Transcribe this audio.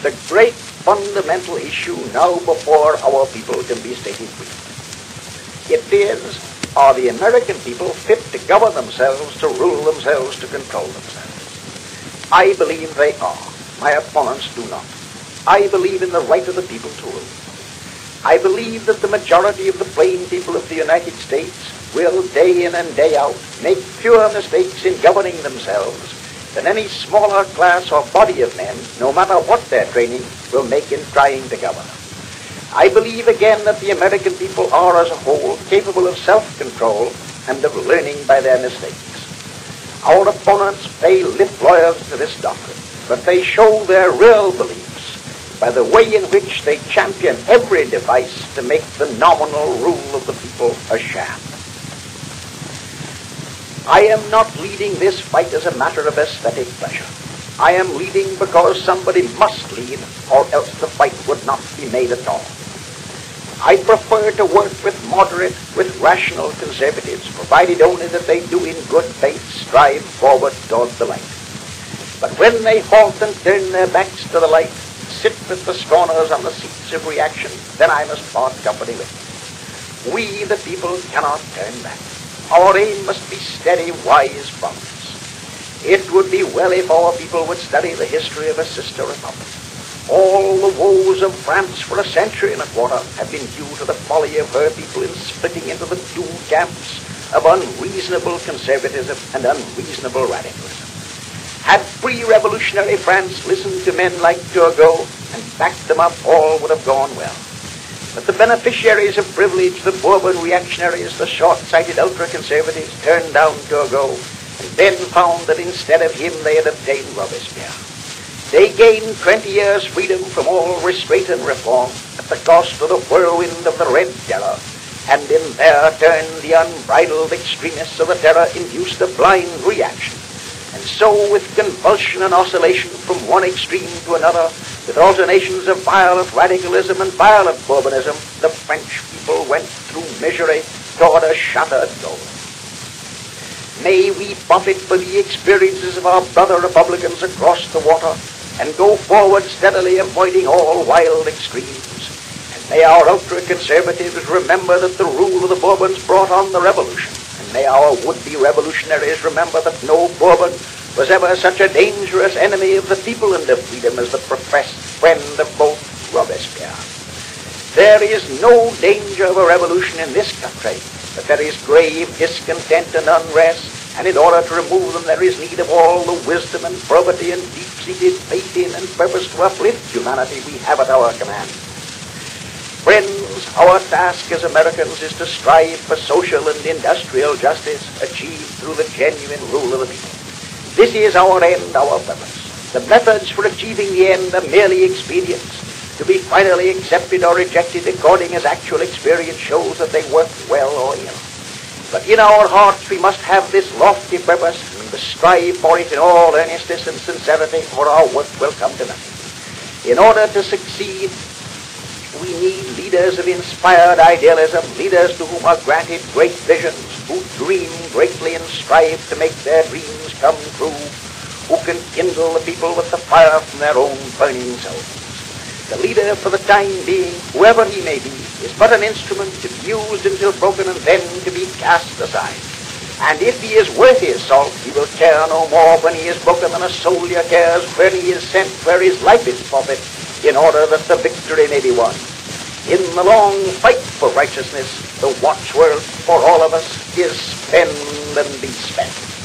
The great fundamental issue now before our people can be stated briefly. It is, are the American people fit to govern themselves, to rule themselves, to control themselves? I believe they are. My opponents do not. I believe in the right of the people to rule. I believe that the majority of the plain people of the United States will, day in and day out, make fewer mistakes in governing themselves than any smaller class or body of men, no matter what their training, will make in trying to govern. I believe again that the American people are as a whole capable of self-control and of learning by their mistakes. Our opponents pay lip loyalty to this doctrine, but they show their real beliefs by the way in which they champion every device to make the nominal rule of the people a sham. I am not leading this fight as a matter of aesthetic pleasure. I am leading because somebody must lead, or else the fight would not be made at all. I prefer to work with moderate, with rational conservatives, provided only that they do in good faith strive forward toward the light. But when they halt and turn their backs to the light, sit with the scorners on the seats of reaction, then I must part company with them. We, the people, cannot turn back. Our aim must be steady, wise progress. It would be well if our people would study the history of a sister republic. All the woes of France for a century and a quarter have been due to the folly of her people in splitting into the two camps of unreasonable conservatism and unreasonable radicalism. Had pre-revolutionary France listened to men like Turgot and backed them up, all would have gone well. But the beneficiaries of privilege, the Bourbon reactionaries, the short-sighted ultra-conservatives, turned down Turgot and then found that instead of him they had obtained Robespierre. They gained 20 years' freedom from all restraint and reform at the cost of the whirlwind of the Red Terror, and in their turn the unbridled extremists of the terror induced a blind reaction. And so, with convulsion and oscillation from one extreme to another, with alternations of violent radicalism and violent Bourbonism, the French people went through misery toward a shattered goal. May we profit by the experiences of our brother republicans across the water and go forward steadily, avoiding all wild extremes. And may our ultra-conservatives remember that the rule of the Bourbons brought on the revolution. And may our would-be revolutionaries remember that no Bourbon was ever such a dangerous enemy of the people and of freedom as the professed friend of both Robespierre. There is no danger of a revolution in this country, but there is grave discontent and unrest, and in order to remove them there is need of all the wisdom and probity and deep-seated faith in and purpose to uplift humanity we have at our command. Friends, our task as Americans is to strive for social and industrial justice achieved through the genuine rule of the people. This is our end, our purpose. The methods for achieving the end are merely expedients, to be finally accepted or rejected according as actual experience shows that they work well or ill. But in our hearts we must have this lofty purpose, and we must strive for it in all earnestness and sincerity, or our work will come to nothing. In order to succeed, we need leaders of inspired idealism, leaders to whom are granted great visions, who dream greatly and strive to make their dreams come true, who can kindle the people with the fire from their own burning souls. The leader, for the time being, whoever he may be, is but an instrument to be used until broken and then to be cast aside. And if he is worth his salt, he will care no more when he is broken than a soldier cares where he is sent, where his life is forfeit, in order that the victory may be won. In the long fight for righteousness, the watchword for all of us is spend and be spent.